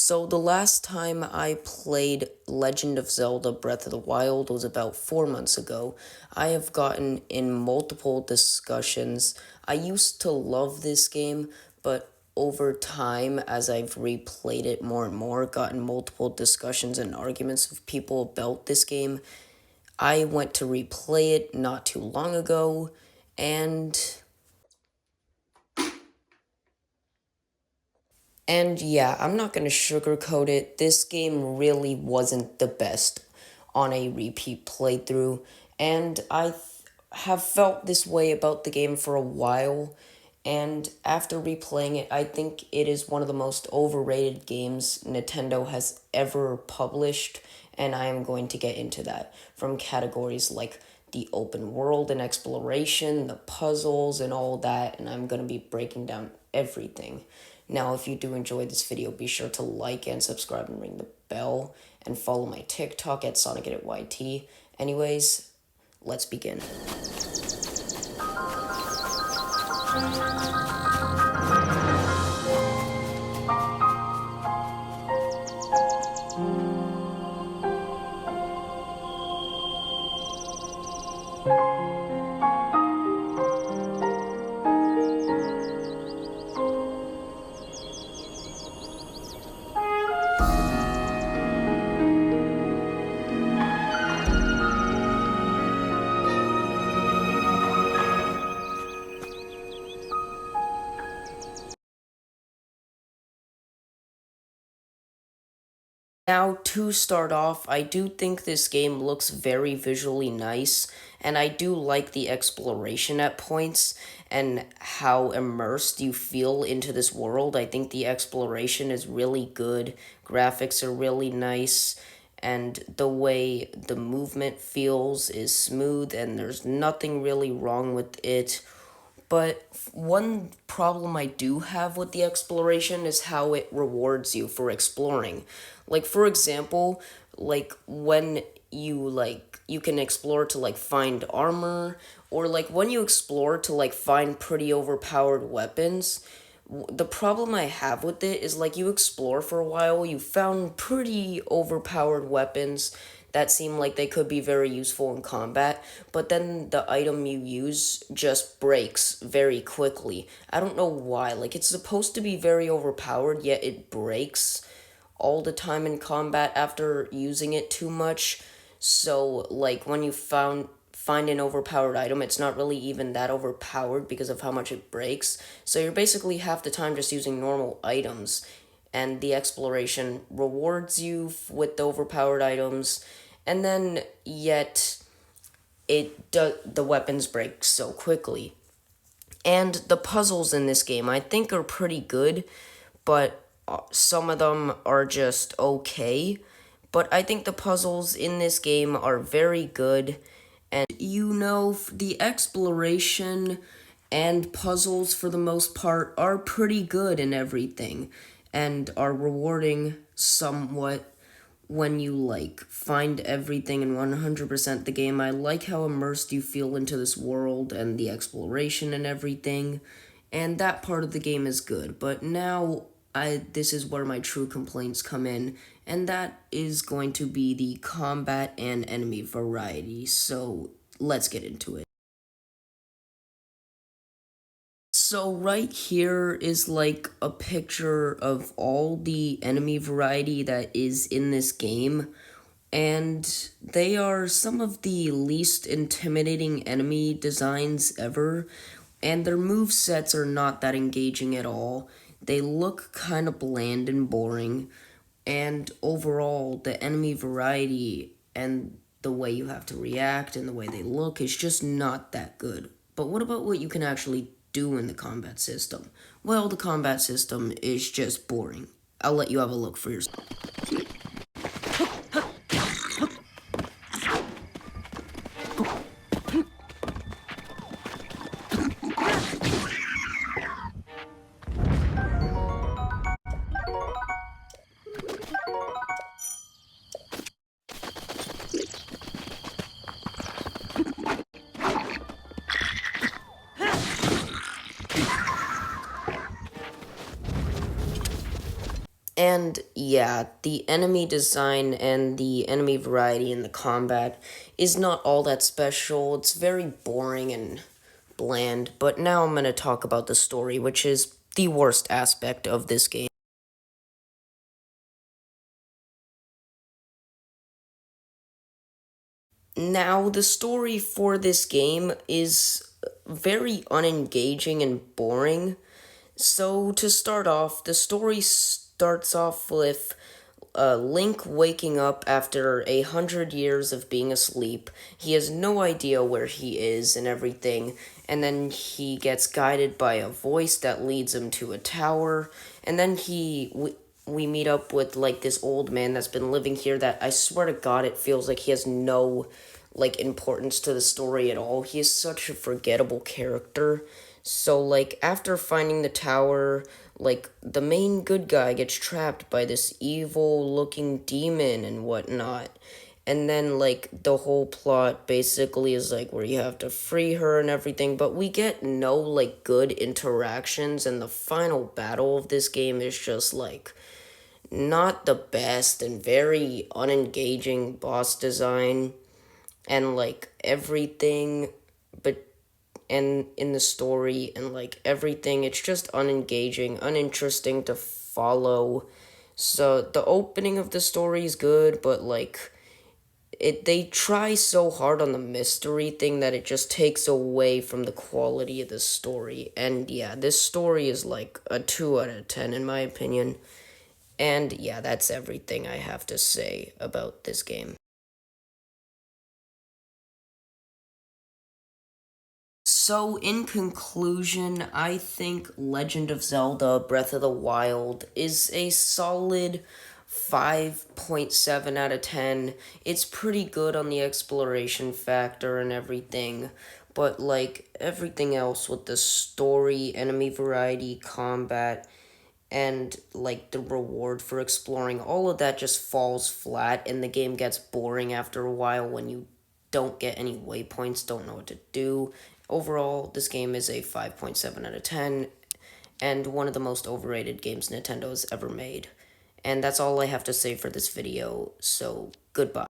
So the last time I played Legend of Zelda Breath of the Wild was about 4 months ago. I have gotten in multiple discussions. I used to love this game, but over time, as I've replayed it more and more, gotten multiple discussions and arguments with people about this game. I went to replay it not too long ago, and yeah, I'm not gonna sugarcoat it. This game really wasn't the best on a repeat playthrough, and have felt this way about the game for a while. And after replaying it, I think it is one of the most overrated games Nintendo has ever published, and I am going to get into that from categories like the open world and exploration, the puzzles, and all that, and I'm going to be breaking down everything. Now, if you do enjoy this video, be sure to like and subscribe and ring the bell, and follow my TikTok at SonicEditYT. Anyways, let's begin. Now, to start off, I do think this game looks very visually nice, and I do like the exploration at points and how immersed you feel into this world. I think the exploration is really good, graphics are really nice, and the way the movement feels is smooth, and there's nothing really wrong with it. But one problem I do have with the exploration is how it rewards you for exploring. Like, for example, like when you can explore to find armor, or when you explore to find pretty overpowered weapons. The problem I have with it is you explore for a while, you found pretty overpowered weapons that seem like they could be very useful in combat, but then the item you use just breaks very quickly. I don't know why. It's supposed to be very overpowered, yet it breaks all the time in combat after using it too much. So, when you find an overpowered item, it's not really even that overpowered because of how much it breaks. So you're basically half the time just using normal items, and the exploration rewards you with the overpowered items, and then yet the weapons break so quickly. And the puzzles in this game I think are pretty good, but some of them are just okay. But I think the puzzles in this game are very good, and the exploration and puzzles for the most part are pretty good and everything, and are rewarding somewhat when you find everything in 100% the game. I like how immersed you feel into this world and the exploration and everything, and that part of the game is good. But now this is where my true complaints come in, and that is going to be the combat and enemy variety. So let's get into it. So right here is a picture of all the enemy variety that is in this game, and they are some of the least intimidating enemy designs ever, and their move sets are not that engaging at all. They look kind of bland and boring, and overall, the enemy variety and the way you have to react and the way they look is just not that good. But what about what you can actually do in the combat system? Well, the combat system is just boring. I'll let you have a look for yourself. And yeah, the enemy design and the enemy variety in the combat is not all that special. It's very boring and bland. But now I'm going to talk about the story, which is the worst aspect of this game. Now, the story for this game is very unengaging and boring. So, to start off, the story starts off with Link waking up after 100 years of being asleep. He has no idea where he is and everything, and then he gets guided by a voice that leads him to a tower, and then we meet up with like this old man that's been living here that I swear to God it feels like he has no like importance to the story at all. He is such a forgettable character. So like after finding the tower, like the main good guy gets trapped by this evil looking demon and whatnot. And then like the whole plot basically is like where you have to free her and everything, but we get no like good interactions, and the final battle of this game is just like not the best and very unengaging boss design and like everything, but and in the story and like everything, it's just unengaging, uninteresting to follow. So the opening of the story is good, but like they try so hard on the mystery thing that it just takes away from the quality of the story. And yeah, this story is like a 2 out of 10 in my opinion. And yeah, that's everything I have to say about this game. So, in conclusion, I think Legend of Zelda Breath of the Wild is a solid 5.7 out of 10. It's pretty good on the exploration factor and everything, but like everything else with the story, enemy variety, combat, and like the reward for exploring, all of that just falls flat and the game gets boring after a while when you don't get any waypoints, don't know what to do. Overall, this game is a 5.7 out of 10 and one of the most overrated games Nintendo's ever made. And that's all I have to say for this video, so goodbye.